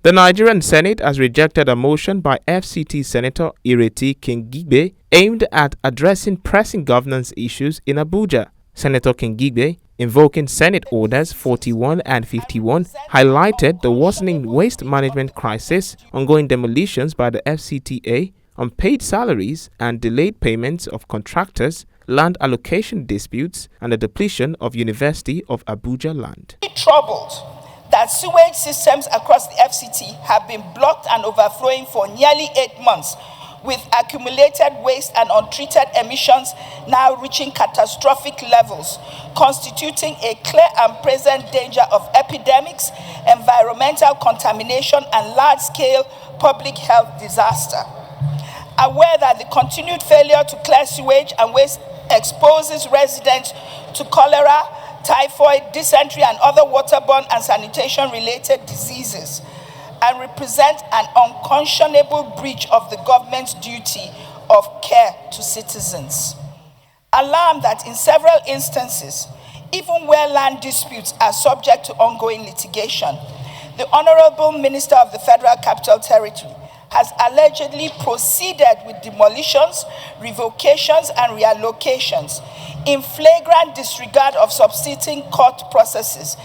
The Nigerian Senate has rejected a motion by FCT Senator Ireti Kingibe aimed at addressing pressing governance issues in Abuja. Senator Kingibe, invoking Senate Orders 41 and 51, highlighted the worsening waste management crisis, ongoing demolitions by the FCTA, unpaid salaries and delayed payments of contractors, land allocation disputes, and the depletion of University of Abuja land. Troubled that sewage systems across the FCT have been blocked and overflowing for nearly 8 months, with accumulated waste and untreated emissions now reaching catastrophic levels, constituting a clear and present danger of epidemics, environmental contamination, and large-scale public health disaster. Aware that the continued failure to clear sewage and waste exposes residents to cholera, typhoid, dysentery, and other waterborne and sanitation-related diseases, and represent an unconscionable breach of the government's duty of care to citizens. Alarmed that in several instances, even where land disputes are subject to ongoing litigation, the Honorable Minister of the Federal Capital Territory has allegedly proceeded with demolitions, revocations, and reallocations in flagrant disregard of subsisting court processes,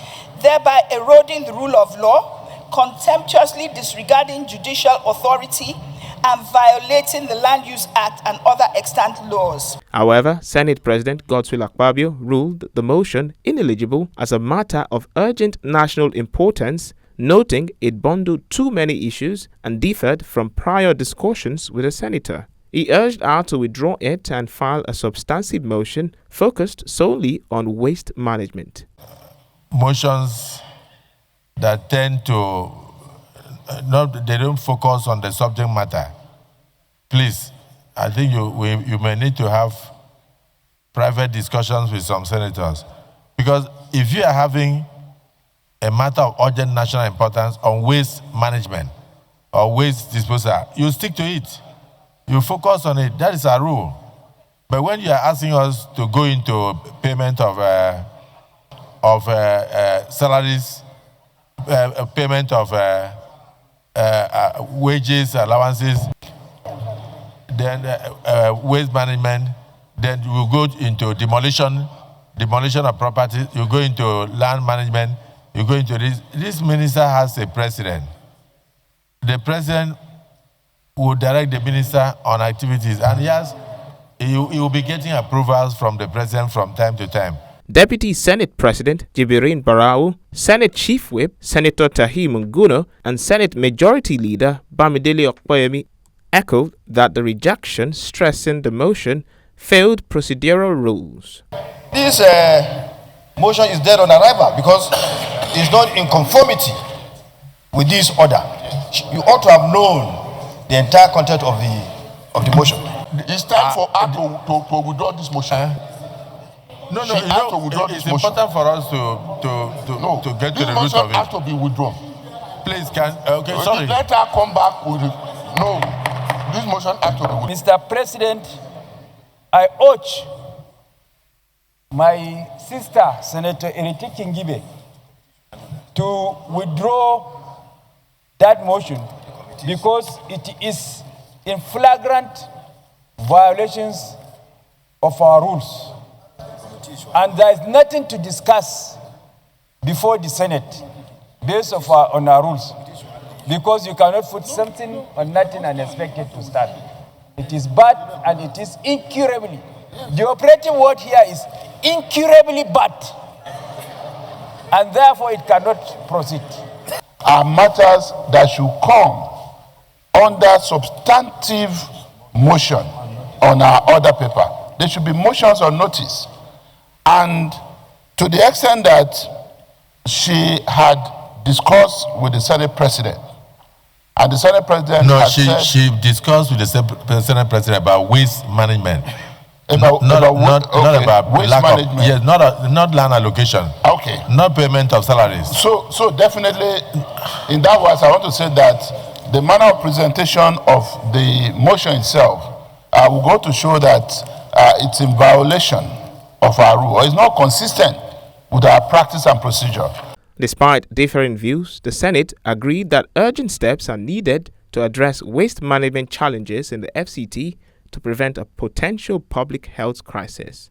thereby eroding the rule of law, contemptuously disregarding judicial authority, and violating the Land Use Act and other extant laws. However, Senate President Godswill Akpabio ruled the motion ineligible as a matter of urgent national importance, noting it bundled too many issues and differed from prior discussions with the senator. He urged her to withdraw it and file a substantive motion focused solely on waste management. Motions that tend to they don't focus on the subject matter. Please, I think you may need to have private discussions with some senators, because if you are having a matter of urgent national importance on waste management or waste disposal, you stick to it. You focus on it. That is our rule. But when you are asking us to go into payment of salaries, payment of wages, allowances, then waste management, then you will go into demolition of property, you go into land management, you go into this. This minister has a president. The president will direct the minister on activities, and yes, he will be getting approvals from the president from time to time. Deputy Senate President Jibirin Barau, Senate Chief Whip Senator Tahi Munguno, and Senate Majority Leader Bamidele Okpeyemi echoed that the rejection, stressing the motion failed procedural rules. This motion is dead on arrival because it's not in conformity with this order. You ought to have known the entire content of the motion. It's time for us to withdraw this motion. No, it's important for us to get to the root of it. This motion has to be withdrawn. Please, sorry. Let her come back with it. No, this motion has to be withdrawn. Mr. President, I urge my sister, Senator Ireti Kingibe, to withdraw that motion because it is in flagrant violations of our rules. And there is nothing to discuss before the Senate based on our rules, because you cannot put something on nothing and expect it to start. It is bad and it is incurably. The operative word here is incurably bad, and therefore it cannot proceed. Are matters that should come under substantive motion on our order paper. There should be motions on notice. And to the extent that she had discussed with the Senate President, and the Senate President she discussed with the Senate President about waste management. Not about waste management. Yes, not land allocation. Okay. Not payment of salaries. So definitely, in that words, I want to say that the manner of presentation of the motion itself will go to show that it's in violation of our rule, or is not consistent with our practice and procedure. Despite differing views, the Senate agreed that urgent steps are needed to address waste management challenges in the FCT to prevent a potential public health crisis.